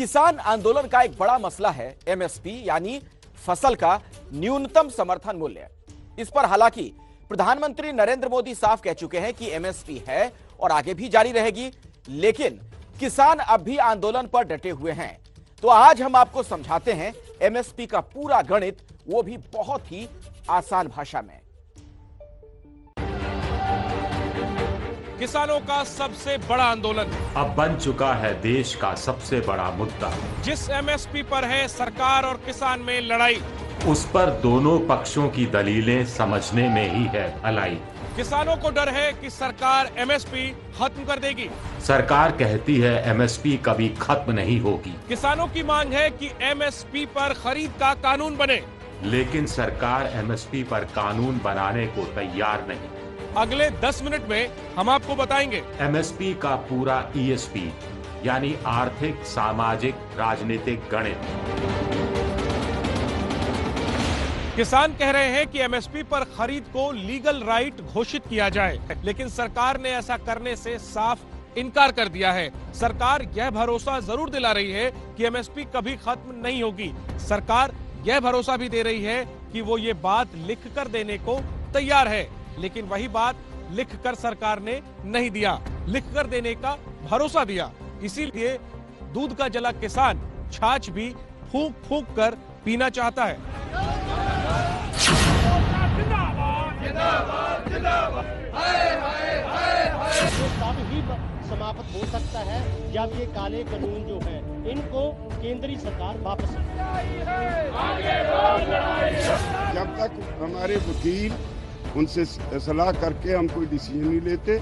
किसान आंदोलन का एक बड़ा मसला है एमएसपी यानी फसल का न्यूनतम समर्थन मूल्य। इस पर हालांकि प्रधानमंत्री नरेंद्र मोदी साफ कह चुके हैं कि एमएसपी है और आगे भी जारी रहेगी, लेकिन किसान अब भी आंदोलन पर डटे हुए हैं। तो आज हम आपको समझाते हैं एमएसपी का पूरा गणित, वो भी बहुत ही आसान भाषा में। किसानों का सबसे बड़ा आंदोलन अब बन चुका है देश का सबसे बड़ा मुद्दा। जिस एमएसपी पर है सरकार और किसान में लड़ाई, उस पर दोनों पक्षों की दलीलें समझने में ही है भलाई। किसानों को डर है कि सरकार एमएसपी खत्म कर देगी। सरकार कहती है एमएसपी कभी खत्म नहीं होगी। किसानों की मांग है कि एमएसपी पर खरीद का कानून बने, लेकिन सरकार एमएसपी पर कानून बनाने को तैयार नहीं। अगले 10 मिनट में हम आपको बताएंगे एमएसपी का पूरा ईएसपी यानी आर्थिक, सामाजिक, राजनीतिक गणित। किसान कह रहे हैं कि एमएसपी पर खरीद को लीगल राइट घोषित किया जाए, लेकिन सरकार ने ऐसा करने से साफ इनकार कर दिया है। सरकार यह भरोसा जरूर दिला रही है कि एमएसपी कभी खत्म नहीं होगी। सरकार यह भरोसा भी दे रही है कि वो ये बात लिख कर देने को तैयार है, लेकिन वही बात लिख कर सरकार ने नहीं दिया, लिख कर देने का भरोसा दिया। इसीलिए दूध का जला किसान छाछ भी फूंक फूंक कर पीना चाहता है। तब ही समाप्त हो सकता है जब ये काले कानून जो है इनको केंद्रीय सरकार वापस। जब तक हमारे वकील उनसे सलाह करके हम कोई डिसीजन नहीं लेते,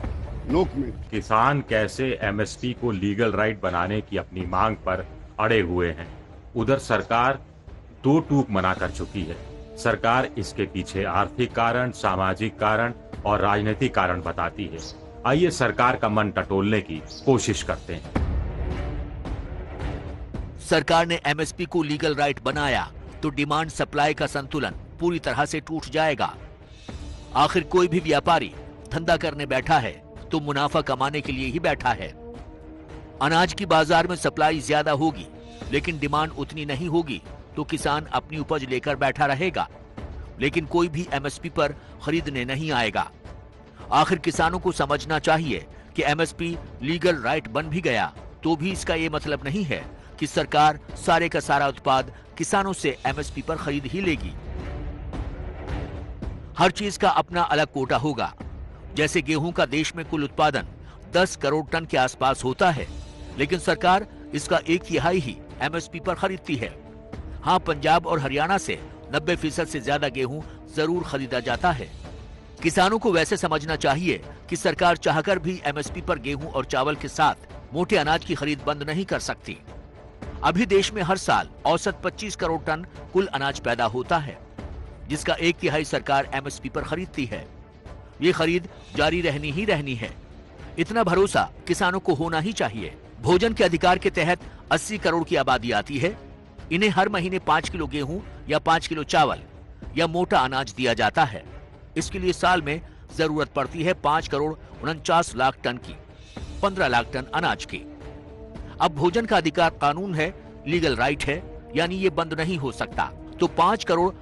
लोक में किसान कैसे एमएसपी को लीगल राइट बनाने की अपनी मांग पर अड़े हुए हैं। उधर सरकार दो टूक मना कर चुकी है। सरकार इसके पीछे आर्थिक कारण, सामाजिक कारण और राजनीतिक कारण बताती है। आइए सरकार का मन टटोलने की कोशिश करते हैं। सरकार ने एमएसपी को लीगल राइट बनाया तो डिमांड सप्लाई का संतुलन पूरी तरह से टूट जाएगा। आखिर कोई भी व्यापारी धंधा करने बैठा है तो मुनाफा कमाने के लिए ही बैठा है। अनाज की बाजार में सप्लाई ज्यादा होगी लेकिन डिमांड उतनी नहीं होगी तो किसान अपनी उपज लेकर बैठा रहेगा, लेकिन कोई भी एमएसपी पर खरीदने नहीं आएगा। आखिर किसानों को समझना चाहिए कि एमएसपी लीगल राइट बन भी गया तो भी इसका ये मतलब नहीं है कि सरकार सारे का सारा उत्पाद किसानों से एमएसपी पर खरीद ही लेगी। हर चीज का अपना अलग कोटा होगा। जैसे गेहूं का देश में कुल उत्पादन 10 करोड़ टन के आसपास होता है, लेकिन सरकार इसका 1/3 ही एमएसपी पर खरीदती है। हाँ, पंजाब और हरियाणा से 90% से ज्यादा गेहूं जरूर खरीदा जाता है। किसानों को वैसे समझना चाहिए कि सरकार चाहकर भी एमएसपी पर गेहूं और चावल के साथ मोटे अनाज की खरीद बंद नहीं कर सकती। अभी देश में हर साल औसत 25 करोड़ टन कुल अनाज पैदा होता है, जिसका 1/3 सरकार एमएसपी पर खरीदती है। ये खरीद जारी रहनी ही रहनी है। इतना भरोसा किसानों को होना ही चाहिए। भोजन के अधिकार के तहत 80 करोड़ की आबादी आती है। इन्हें हर महीने 5 किलो गेहूं या 5 किलो चावल या मोटा अनाज दिया जाता है। इसके लिए साल में जरूरत पड़ती है 5 करोड़ 49 लाख टन की, 15 लाख टन अनाज की। अब भोजन का अधिकार कानून है, लीगल राइट है, यानी ये बंद नहीं हो सकता। तो 5 करोड़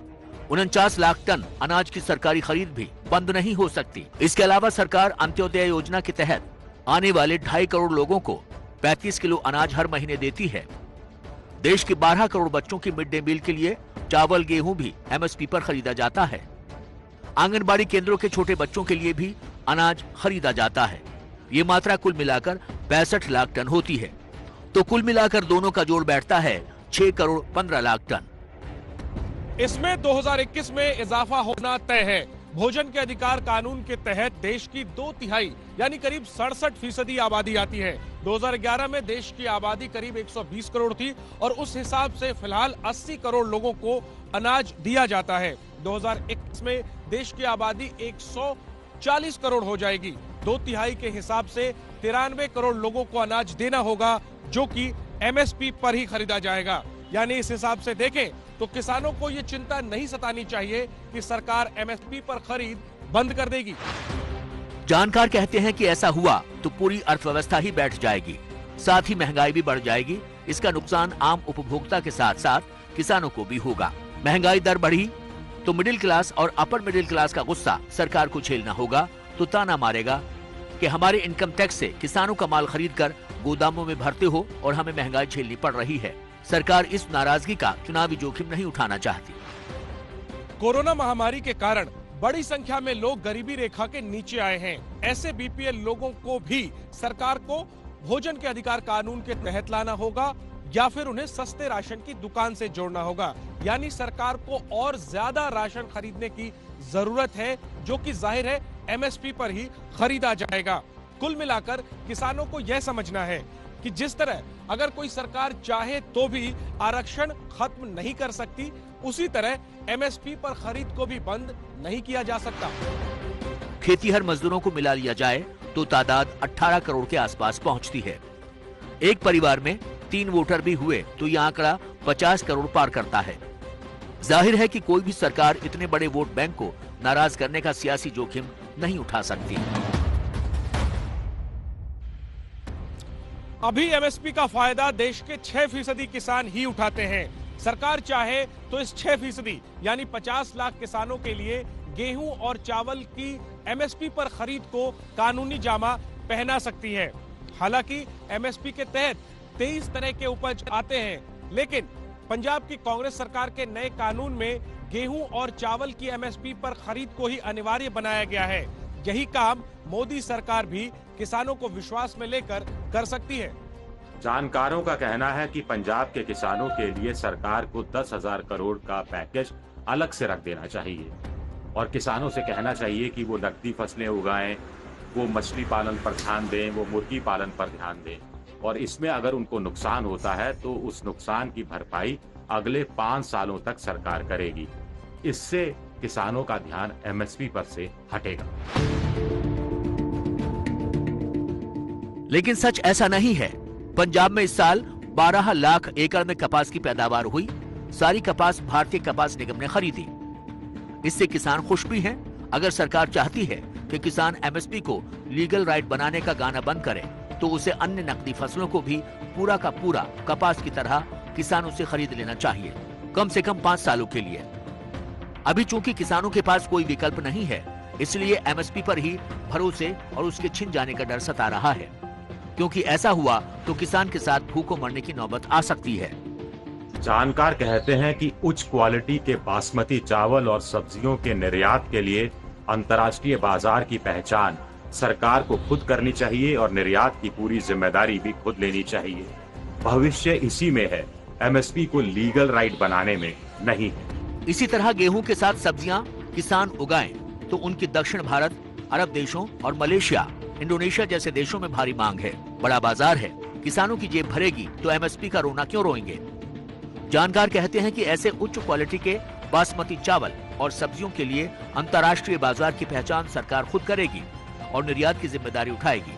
49 लाख टन अनाज की सरकारी खरीद भी बंद नहीं हो सकती। इसके अलावा सरकार अंत्योदय योजना के तहत आने वाले 2.5 करोड़ लोगों को 35 किलो अनाज हर महीने देती है। देश के 12 करोड़ बच्चों की मिड डे मील के लिए चावल गेहूं भी एमएसपी पर खरीदा जाता है। आंगनबाड़ी केंद्रों के छोटे बच्चों के लिए भी अनाज खरीदा जाता है। ये मात्रा कुल मिलाकर 65 लाख टन होती है। तो कुल मिलाकर दोनों का जोड़ बैठता है 6 करोड़ 15 लाख टन। इसमें 2021 में इजाफा होना तय है। भोजन के अधिकार कानून के तहत देश की 2/3 यानी करीब 67% आबादी आती है। 2011 में देश की आबादी करीब 120 करोड़ थी और उस हिसाब से फिलहाल 80 करोड़ लोगों को अनाज दिया जाता है। 2021 में देश की आबादी 140 करोड़ हो जाएगी। 2/3 के हिसाब से 93 करोड़ लोगों को अनाज देना होगा, जो कि एमएसपी पर ही खरीदा जाएगा। यानी इस हिसाब से देखें तो किसानों को ये चिंता नहीं सतानी चाहिए कि सरकार एमएसपी पर खरीद बंद कर देगी। जानकार कहते हैं कि ऐसा हुआ तो पूरी अर्थव्यवस्था ही बैठ जाएगी, साथ ही महंगाई भी बढ़ जाएगी, इसका नुकसान आम उपभोक्ता के साथ साथ किसानों को भी होगा। महंगाई दर बढ़ी तो मिडिल क्लास और अपर मिडिल क्लास का गुस्सा सरकार को झेलना होगा, तो ताना मारेगा कि हमारे इनकम टैक्स से किसानों का माल खरीद कर गोदामों में भरते हो और हमें महंगाई झेलनी पड़ रही है। सरकार इस नाराजगी का चुनावी जोखिम नहीं उठाना चाहती। कोरोना महामारी के कारण बड़ी संख्या में लोग गरीबी रेखा के नीचे आए हैं। ऐसे बीपीएल लोगों को भी सरकार को भोजन के अधिकार कानून के तहत लाना होगा या फिर उन्हें सस्ते राशन की दुकान से जोड़ना होगा। यानी सरकार को और ज्यादा राशन खरीदने की जरूरत है, जो कि जाहिर है एमएसपी पर ही खरीदा जाएगा। कुल मिलाकर किसानों को यह समझना है कि जिस तरह अगर कोई सरकार चाहे तो भी आरक्षण खत्म नहीं कर सकती, उसी तरह एमएसपी पर खरीद को भी बंद नहीं किया जा सकता। खेतीहर मजदूरों को मिला लिया जाए तो तादाद 18 करोड़ के आसपास पहुंचती है। एक परिवार में 3 वोटर भी हुए तो यह आंकड़ा 50 करोड़ पार करता है। जाहिर है कि कोई भी सरकार इतने बड़े वोट बैंक को नाराज करने का सियासी जोखिम नहीं उठा सकती। अभी एमएसपी का फायदा देश के 6% किसान ही उठाते हैं। सरकार चाहे तो इस 6% यानी 50 लाख किसानों के लिए गेहूं और चावल की एमएसपी पर खरीद को कानूनी जामा पहना सकती है। हालांकि एमएसपी के तहत 23 तरह के उपज आते हैं, लेकिन पंजाब की कांग्रेस सरकार के नए कानून में गेहूं और चावल की एमएसपी पर खरीद को ही अनिवार्य बनाया गया है। यही काम मोदी सरकार भी किसानों को विश्वास में लेकर कर सकती है। जानकारों का कहना है कि पंजाब के किसानों के लिए सरकार को 10,000 करोड़ का पैकेज अलग से रख देना चाहिए और किसानों से कहना चाहिए कि वो नकदी फसलें उगाएं, वो मछली पालन पर ध्यान दें, वो मुर्गी पालन पर ध्यान दें और इसमें अगर उनको नुकसान होता है तो उस नुकसान की भरपाई अगले 5 सालों तक सरकार करेगी। इससे किसानों का ध्यान एमएसपी पर से हटेगा। लेकिन सच ऐसा नहीं है। पंजाब में इस साल 12 लाख एकड़ में कपास की पैदावार हुई। सारी कपास भारतीय कपास निगम ने खरीदी। इससे किसान खुश भी हैं। अगर सरकार चाहती है कि किसान एमएसपी को लीगल राइट बनाने का गाना बंद करे तो उसे अन्य नकदी फसलों को भी पूरा का पूरा कपास की तरह किसानों से खरीद लेना चाहिए, कम से कम 5 सालों के लिए। अभी चूंकि किसानों के पास कोई विकल्प नहीं है, इसलिए एमएसपी पर ही भरोसे और उसके छिन जाने का डर सता रहा है, क्योंकि ऐसा हुआ तो किसान के साथ भूखों मरने की नौबत आ सकती है। जानकार कहते हैं कि उच्च क्वालिटी के बासमती चावल और सब्जियों के निर्यात के लिए अंतर्राष्ट्रीय बाजार की पहचान सरकार को खुद करनी चाहिए और निर्यात की पूरी जिम्मेदारी भी खुद लेनी चाहिए। भविष्य इसी में है, एमएसपी को लीगल राइट बनाने में नहीं है। इसी तरह गेहूं के साथ सब्जियां किसान उगाएं तो उनकी दक्षिण भारत, अरब देशों और मलेशिया, इंडोनेशिया जैसे देशों में भारी मांग है, बड़ा बाजार है। किसानों की जेब भरेगी तो एमएसपी का रोना क्यों रोएंगे। जानकार कहते हैं कि ऐसे उच्च क्वालिटी के बासमती चावल और सब्जियों के लिए अंतर्राष्ट्रीय बाजार की पहचान सरकार खुद करेगी और निर्यात की जिम्मेदारी उठाएगी।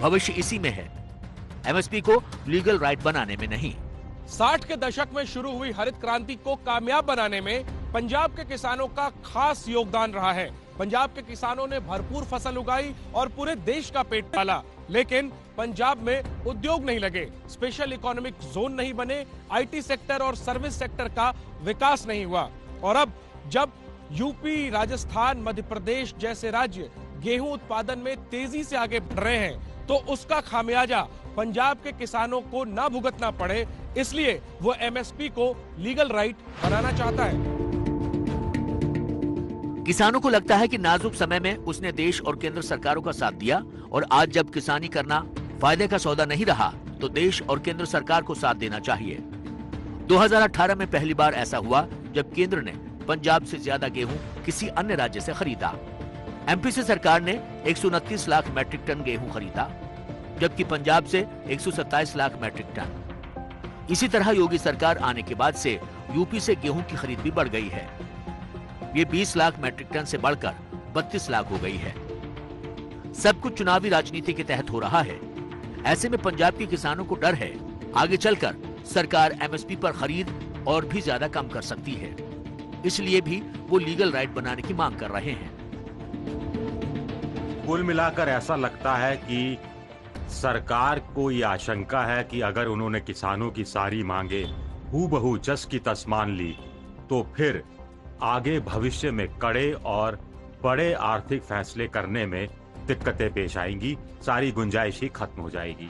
भविष्य इसी में है, एमएसपी को लीगल राइट बनाने में नहीं। 60 के दशक में शुरू हुई हरित क्रांति को कामयाब बनाने में पंजाब के किसानों का खास योगदान रहा है। पंजाब के किसानों ने भरपूर फसल उगाई और पूरे देश का पेट पाला, लेकिन पंजाब में उद्योग नहीं लगे, स्पेशल इकोनॉमिक जोन नहीं बने, आईटी सेक्टर और सर्विस सेक्टर का विकास नहीं हुआ। और अब जब यूपी, राजस्थान, मध्य प्रदेश जैसे राज्य गेहूं उत्पादन में तेजी से आगे बढ़ रहे हैं, तो उसका खामियाजा पंजाब के किसानों को ना भुगतना पड़े, इसलिए वो एमएसपी को लीगल राइट बनाना चाहता है। किसानों को लगता है कि नाजुक समय में उसने देश और केंद्र सरकारों का साथ दिया और आज जब किसानी करना फायदे का सौदा नहीं रहा तो देश और केंद्र सरकार को साथ देना चाहिए। 2018 में पहली बार ऐसा हुआ जब केंद्र ने पंजाब से ज्यादा गेहूं किसी अन्य राज्य से खरीदा। एमपी से सरकार ने 129 लाख मैट्रिक टन गेहूं खरीदा, जबकि पंजाब से 127 लाख मैट्रिक टन। इसी तरह योगी सरकार आने के बाद से यूपी से गेहूं की खरीद भी बढ़ गई है। ये 20 लाख मैट्रिक टन से बढ़कर 32 लाख हो गई है। सब कुछ चुनावी राजनीति के तहत हो रहा है। ऐसे में पंजाब के किसानों को डर है, आगे चलकर सरकार एमएसपी पर खरीद और भी ज्यादा कम कर सकती है, इसलिए भी वो लीगल राइट बनाने की मांग कर रहे हैं। कुल मिलाकर ऐसा लगता है कि सरकार को ये आशंका है कि अगर उन्होंने किसानों की सारी मांगे हूबहू जस की तस मान ली तो फिर आगे भविष्य में कड़े और बड़े आर्थिक फैसले करने में दिक्कतें पेश आएंगी, सारी गुंजाइश ही खत्म हो जाएगी।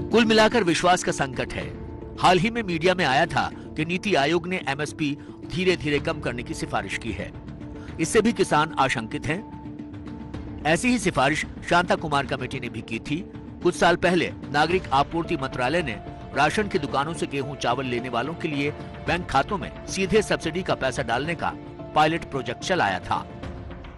कुल मिलाकर विश्वास का संकट है। हाल ही में मीडिया में आया था कि नीति आयोग ने एमएसपी धीरे धीरे कम करने की सिफारिश की है। इससे भी किसान आशंकित हैं। ऐसी ही सिफारिश शांता कुमार कमेटी ने भी की थी। कुछ साल पहले नागरिक आपूर्ति मंत्रालय ने राशन की दुकानों से गेहूं चावल लेने वालों के लिए बैंक खातों में सीधे सब्सिडी का पैसा डालने का पायलट प्रोजेक्ट चलाया था।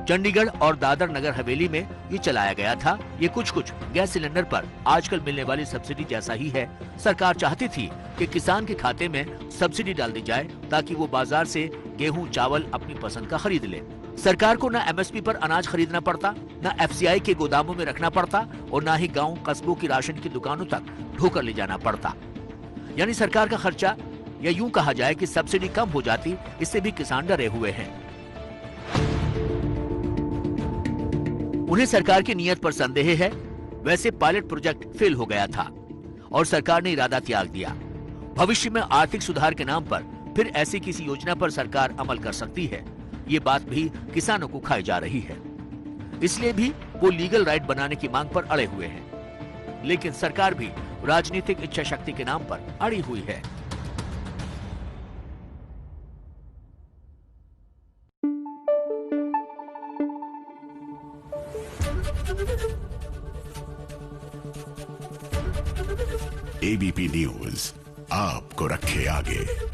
चंडीगढ़ और दादर नगर हवेली में ये चलाया गया था। ये कुछ गैस सिलेंडर पर आजकल मिलने वाली सब्सिडी जैसा ही है। सरकार चाहती थी कि किसान के खाते में सब्सिडी डाल दी जाए ताकि वो बाजार से गेहूं चावल अपनी पसंद का खरीद ले। सरकार को न एमएसपी पर अनाज खरीदना पड़ता, न एफसीआई के गोदामों में रखना पड़ता और न ही गांव कस्बों की राशन की दुकानों तक ढोकर ले जाना पड़ता। यानी सरकार का खर्चा, या यूं कहा जाए कि सब्सिडी कम हो जाती, इससे भी किसान डरे हुए हैं। उन्हें सरकार की नीयत पर संदेह है। वैसे पायलट प्रोजेक्ट फेल हो गया था और सरकार ने इरादा त्याग दिया। भविष्य में आर्थिक सुधार के नाम पर फिर ऐसी किसी योजना पर सरकार अमल कर सकती है, ये बात भी किसानों को खाई जा रही है। इसलिए भी वो लीगल राइट बनाने की मांग पर अड़े हुए हैं। लेकिन सरकार भी राजनीतिक इच्छा शक्ति के नाम पर अड़ी हुई है। एबीपी न्यूज आपको रखे आगे।